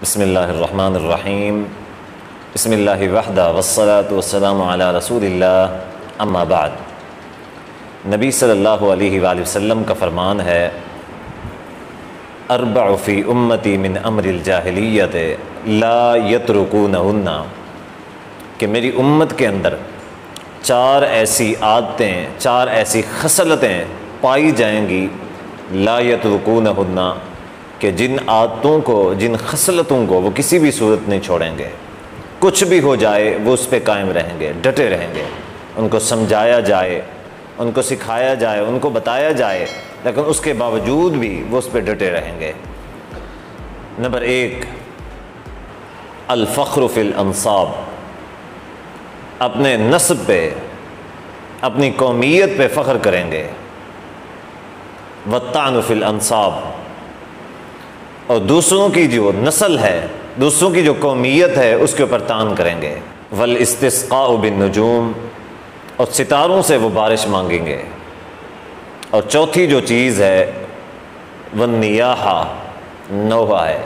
بسم اللہ الرحمن الرحیم بسم اللہ وحدہ والصلاة والسلام علی رسول اللہ اما بعد۔ نبی صلی اللہ علیہ وآلہ وسلم کا فرمان ہے، اربع فی امتی من امر الجاہلیت لا یترکونہن، کہ میری امت کے اندر چار ایسی عادتیں، چار ایسی خصلتیں پائی جائیں گی، لا یترکونہن، کہ جن عادتوں کو، جن خصلتوں کو وہ کسی بھی صورت نہیں چھوڑیں گے، کچھ بھی ہو جائے وہ اس پہ قائم رہیں گے، ڈٹے رہیں گے، ان کو سمجھایا جائے، ان کو سکھایا جائے، ان کو بتایا جائے، لیکن اس کے باوجود بھی وہ اس پہ ڈٹے رہیں گے۔ نمبر 1، الفخر فی الانصاب، اپنے نسب پہ، اپنی قومیت پہ فخر کریں گے۔ والطعن فی الانصاب، اور دوسروں کی جو نسل ہے، دوسروں کی جو قومیت ہے اس کے اوپر طعن کریں گے۔ والاستسقاء بالنجوم، اور ستاروں سے وہ بارش مانگیں گے۔ اور چوتھی جو چیز ہے والنیاحہ، نوحہ ہے۔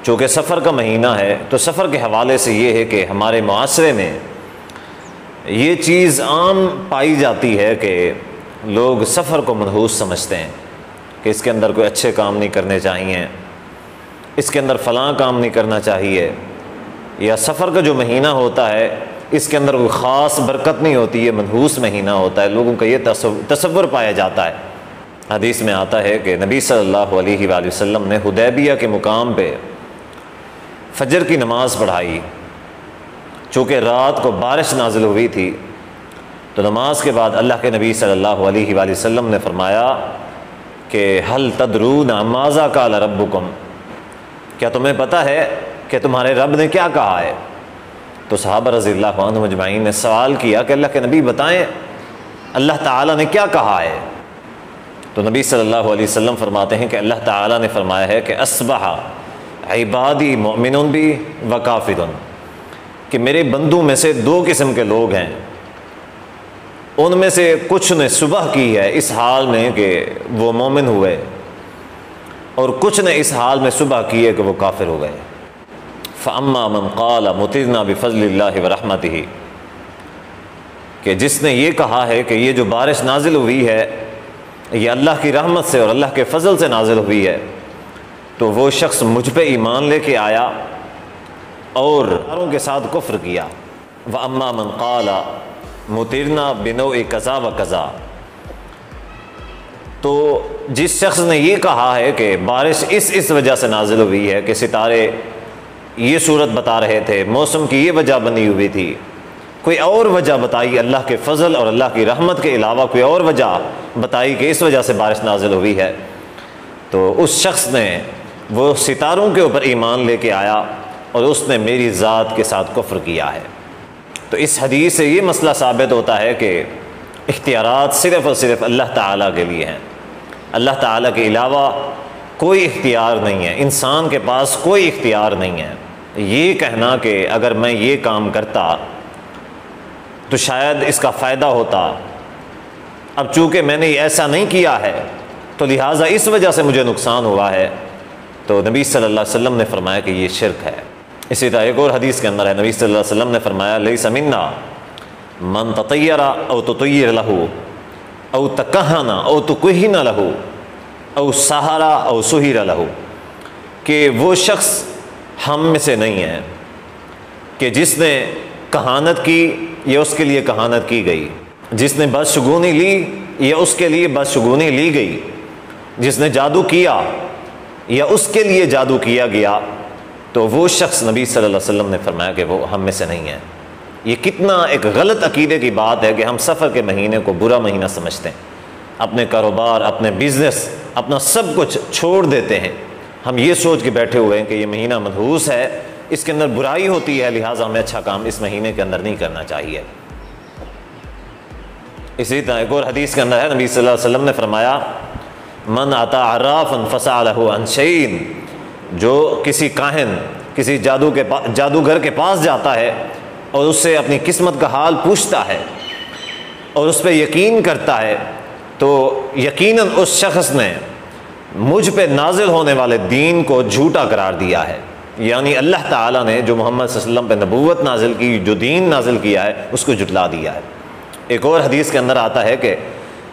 چونکہ سفر کا مہینہ ہے تو سفر کے حوالے سے یہ ہے کہ ہمارے معاشرے میں یہ چیز عام پائی جاتی ہے کہ لوگ سفر کو منحوس سمجھتے ہیں کہ اس کے اندر کوئی اچھے کام نہیں کرنے چاہیے، اس کے اندر فلاں کام نہیں کرنا چاہیے، یا سفر کا جو مہینہ ہوتا ہے اس کے اندر کوئی خاص برکت نہیں ہوتی، یہ منحوس مہینہ ہوتا ہے، لوگوں کا یہ تصور پایا جاتا ہے۔ حدیث میں آتا ہے کہ نبی صلی اللہ علیہ وآلہ وسلم نے حدیبیہ کے مقام پہ فجر کی نماز پڑھائی، چونکہ رات کو بارش نازل ہوئی تھی، تو نماز کے بعد اللہ کے نبی صلی اللہ علیہ وآلہ وسلم نے فرمایا کہ حل تدرون ماذا قال ربکم، کیا تمہیں پتہ ہے کہ تمہارے رب نے کیا کہا ہے؟ تو صحابہ رضی اللہ عنہم اجمعین نے سوال کیا کہ اللہ کے نبی بتائیں اللہ تعالیٰ نے کیا کہا ہے؟ تو نبی صلی اللہ علیہ وسلم فرماتے ہیں کہ اللہ تعالیٰ نے فرمایا ہے کہ اصبح عبادی مؤمن بی و کافر، کہ میرے بندوں میں سے دو قسم کے لوگ ہیں، ان میں سے کچھ نے صبح کی ہے اس حال میں کہ وہ مومن ہوئے، اور کچھ نے اس حال میں صبح کی ہے کہ وہ کافر ہو گئے۔ فَأَمَّا مَنْ قَالَ مُطِرْنَا بِفَضْلِ اللَّهِ وَرَحْمَتِهِ، کہ جس نے یہ کہا ہے کہ یہ جو بارش نازل ہوئی ہے یہ اللہ کی رحمت سے اور اللہ کے فضل سے نازل ہوئی ہے، تو وہ شخص مجھ پہ ایمان لے کے آیا اور اوروں کے ساتھ کفر کیا۔ وَأَمَّا مَنْ قَالَ مُطِرْنَا بِنَوْعِ کذا و کذا، تو جس شخص نے یہ کہا ہے کہ بارش اس وجہ سے نازل ہوئی ہے کہ ستارے یہ صورت بتا رہے تھے، موسم کی یہ وجہ بنی ہوئی تھی، کوئی اور وجہ بتائی اللہ کے فضل اور اللہ کی رحمت کے علاوہ کوئی اور وجہ بتائی کہ اس وجہ سے بارش نازل ہوئی ہے، تو اس شخص نے وہ ستاروں کے اوپر ایمان لے کے آیا اور اس نے میری ذات کے ساتھ کفر کیا ہے۔ تو اس حدیث سے یہ مسئلہ ثابت ہوتا ہے کہ اختیارات صرف اور صرف اللہ تعالیٰ کے لیے ہیں، اللہ تعالیٰ کے علاوہ کوئی اختیار نہیں ہے، انسان کے پاس کوئی اختیار نہیں ہے۔ یہ کہنا کہ اگر میں یہ کام کرتا تو شاید اس کا فائدہ ہوتا، اب چونکہ میں نے ایسا نہیں کیا ہے تو لہٰذا اس وجہ سے مجھے نقصان ہوا ہے، تو نبی صلی اللہ علیہ وسلم نے فرمایا کہ یہ شرک ہے۔ اسی طرح ایک اور حدیث کے اندر ہے، نبی صلی اللہ علیہ وسلم نے فرمایا لیس منا من تطیر او تطیر لہ او تکہن او تکہن لہ او سحر او سحر لہ، کہ وہ شخص ہم میں سے نہیں ہے کہ جس نے کہانت کی یا اس کے لیے کہانت کی گئی، جس نے بدشگونی لی یا اس کے لیے بدشگونی لی گئی، جس نے جادو کیا یا اس کے لیے جادو کیا گیا، تو وہ شخص نبی صلی اللہ علیہ وسلم نے فرمایا کہ وہ ہم میں سے نہیں ہے۔ یہ کتنا ایک غلط عقیدے کی بات ہے کہ ہم سفر کے مہینے کو برا مہینہ سمجھتے ہیں، اپنے کاروبار، اپنے بزنس، اپنا سب کچھ چھوڑ دیتے ہیں، ہم یہ سوچ کے بیٹھے ہوئے ہیں کہ یہ مہینہ منحوس ہے، اس کے اندر برائی ہوتی ہے، لہٰذا ہمیں اچھا کام اس مہینے کے اندر نہیں کرنا چاہیے۔ اسی طرح ایک اور حدیث کے اندر ہے، نبی صلی اللہ علیہ وسلم نے فرمایا من اتی عرافا فسألہ عن شیء، جو کسی کاہن، کسی جادوگر کے پاس جاتا ہے اور اس سے اپنی قسمت کا حال پوچھتا ہے اور اس پہ یقین کرتا ہے، تو یقیناً اس شخص نے مجھ پہ نازل ہونے والے دین کو جھوٹا قرار دیا ہے، یعنی اللہ تعالیٰ نے جو محمد صلی اللہ علیہ وسلم پہ نبوت نازل کی، جو دین نازل کیا ہے، اس کو جھٹلا دیا ہے۔ ایک اور حدیث کے اندر آتا ہے کہ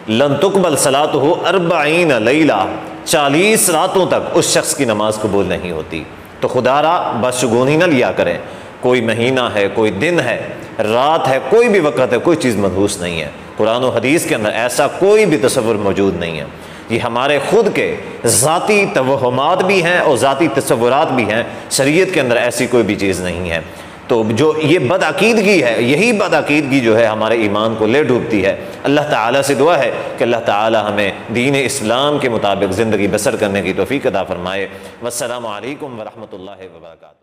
لن تقبل صلاتہ 40 لیلہ، 40 راتوں تک اس شخص کی نماز قبول نہیں ہوتی۔ تو خدا را بدشگونی نہ لیا کریں، کوئی مہینہ ہے، کوئی دن ہے، رات ہے، کوئی بھی وقت ہے، کوئی چیز منحوس نہیں ہے۔ قرآن و حدیث کے اندر ایسا کوئی بھی تصور موجود نہیں ہے۔ یہ ہمارے خود کے ذاتی توہمات بھی ہیں اور ذاتی تصورات بھی ہیں، شریعت کے اندر ایسی کوئی بھی چیز نہیں ہے۔ تو جو یہ بدعقیدگی ہے، یہی بدعقیدگی جو ہے ہمارے ایمان کو لے ڈوبتی ہے۔ اللہ تعالیٰ سے دعا ہے کہ اللہ تعالیٰ ہمیں دین اسلام کے مطابق زندگی بسر کرنے کی توفیق عطا فرمائے۔ والسلام علیکم ورحمۃ اللہ وبرکاتہ۔